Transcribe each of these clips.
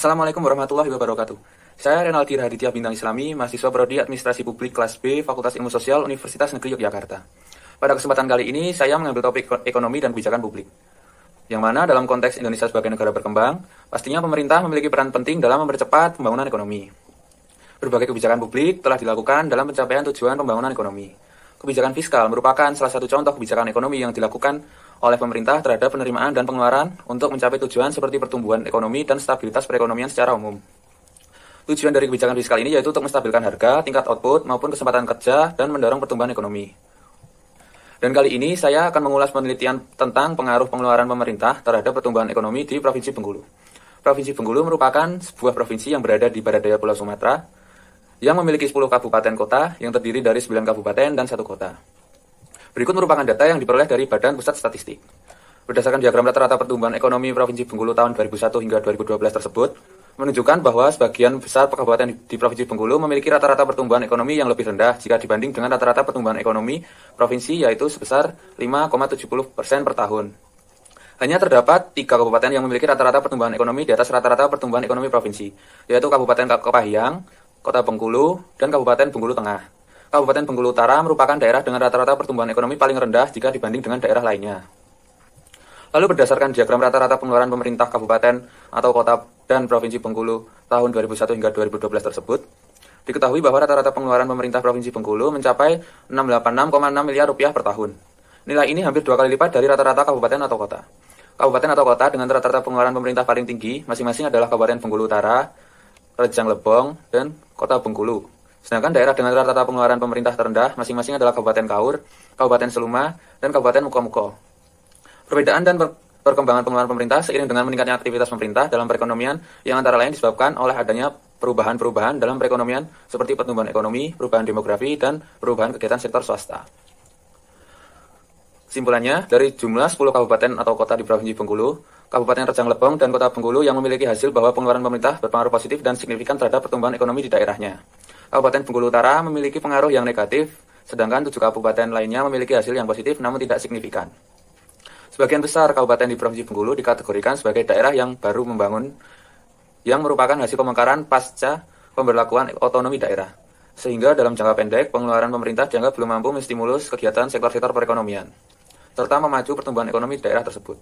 Assalamualaikum warahmatullahi wabarakatuh. Saya Renaldi Raditya Bintang Islami, mahasiswa Prodi Administrasi Publik kelas B, Fakultas Ilmu Sosial, Universitas Negeri Yogyakarta. Pada kesempatan kali ini, saya mengambil topik ekonomi dan kebijakan publik. Yang mana dalam konteks Indonesia sebagai negara berkembang, pastinya pemerintah memiliki peran penting dalam mempercepat pembangunan ekonomi. Berbagai kebijakan publik telah dilakukan dalam pencapaian tujuan pembangunan ekonomi. Kebijakan fiskal merupakan salah satu contoh kebijakan ekonomi yang dilakukan oleh pemerintah terhadap penerimaan dan pengeluaran untuk mencapai tujuan seperti pertumbuhan ekonomi dan stabilitas perekonomian secara umum. Tujuan dari kebijakan fiskal ini yaitu untuk menstabilkan harga, tingkat output, maupun kesempatan kerja dan mendorong pertumbuhan ekonomi. Dan kali ini saya akan mengulas penelitian tentang pengaruh pengeluaran pemerintah terhadap pertumbuhan ekonomi di Provinsi Bengkulu. Provinsi Bengkulu merupakan sebuah provinsi yang berada di barat daya Pulau Sumatera, yang memiliki 10 kabupaten kota yang terdiri dari 9 kabupaten dan 1 kota. Berikut merupakan data yang diperoleh dari Badan Pusat Statistik. Berdasarkan diagram rata-rata pertumbuhan ekonomi Provinsi Bengkulu tahun 2001 hingga 2012 tersebut, menunjukkan bahwa sebagian besar kabupaten di Provinsi Bengkulu memiliki rata-rata pertumbuhan ekonomi yang lebih rendah jika dibanding dengan rata-rata pertumbuhan ekonomi provinsi, yaitu sebesar 5,70% per tahun. Hanya terdapat 3 kabupaten yang memiliki rata-rata pertumbuhan ekonomi di atas rata-rata pertumbuhan ekonomi provinsi, yaitu Kabupaten Kepahyang, Kota Bengkulu, dan Kabupaten Bengkulu Tengah. Kabupaten Bengkulu Utara merupakan daerah dengan rata-rata pertumbuhan ekonomi paling rendah jika dibanding dengan daerah lainnya. Lalu berdasarkan diagram rata-rata pengeluaran pemerintah kabupaten atau kota dan Provinsi Bengkulu tahun 2001 hingga 2012 tersebut, diketahui bahwa rata-rata pengeluaran pemerintah Provinsi Bengkulu mencapai 686,6 miliar rupiah per tahun. Nilai ini hampir 2 kali lipat dari rata-rata kabupaten atau kota. Kabupaten atau kota dengan rata-rata pengeluaran pemerintah paling tinggi masing-masing adalah Kabupaten Bengkulu Utara, Rejang Lebong, dan Kota Bengkulu. Sedangkan daerah dengan rata-rata pengeluaran pemerintah terendah masing-masing adalah Kabupaten Kaur, Kabupaten Seluma, dan Kabupaten Mukomuko. Perbedaan dan perkembangan pengeluaran pemerintah seiring dengan meningkatnya aktivitas pemerintah dalam perekonomian yang antara lain disebabkan oleh adanya perubahan-perubahan dalam perekonomian seperti pertumbuhan ekonomi, perubahan demografi, dan perubahan kegiatan sektor swasta. Simpulannya, dari jumlah 10 kabupaten atau kota di Provinsi Bengkulu, Kabupaten Rejang Lebong dan Kota Bengkulu yang memiliki hasil bahwa pengeluaran pemerintah berpengaruh positif dan signifikan terhadap pertumbuhan ekonomi di daerahnya. Kabupaten Bengkulu Utara memiliki pengaruh yang negatif, sedangkan 7 kabupaten lainnya memiliki hasil yang positif namun tidak signifikan. Sebagian besar kabupaten di Provinsi Bengkulu dikategorikan sebagai daerah yang baru membangun, yang merupakan hasil pemekaran pasca pemberlakuan otonomi daerah. Sehingga dalam jangka pendek, pengeluaran pemerintah dianggap belum mampu menstimulus kegiatan sektor-sektor perekonomian, serta memacu pertumbuhan ekonomi di daerah tersebut.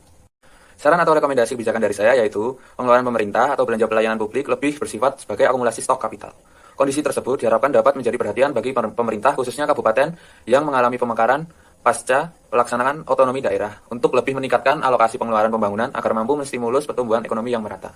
Saran atau rekomendasi kebijakan dari saya yaitu, pengeluaran pemerintah atau belanja pelayanan publik lebih bersifat sebagai akumulasi stok kapital. Kondisi tersebut diharapkan dapat menjadi perhatian bagi pemerintah, khususnya kabupaten yang mengalami pemekaran pasca pelaksanaan otonomi daerah, untuk lebih meningkatkan alokasi pengeluaran pembangunan agar mampu menstimulus pertumbuhan ekonomi yang merata.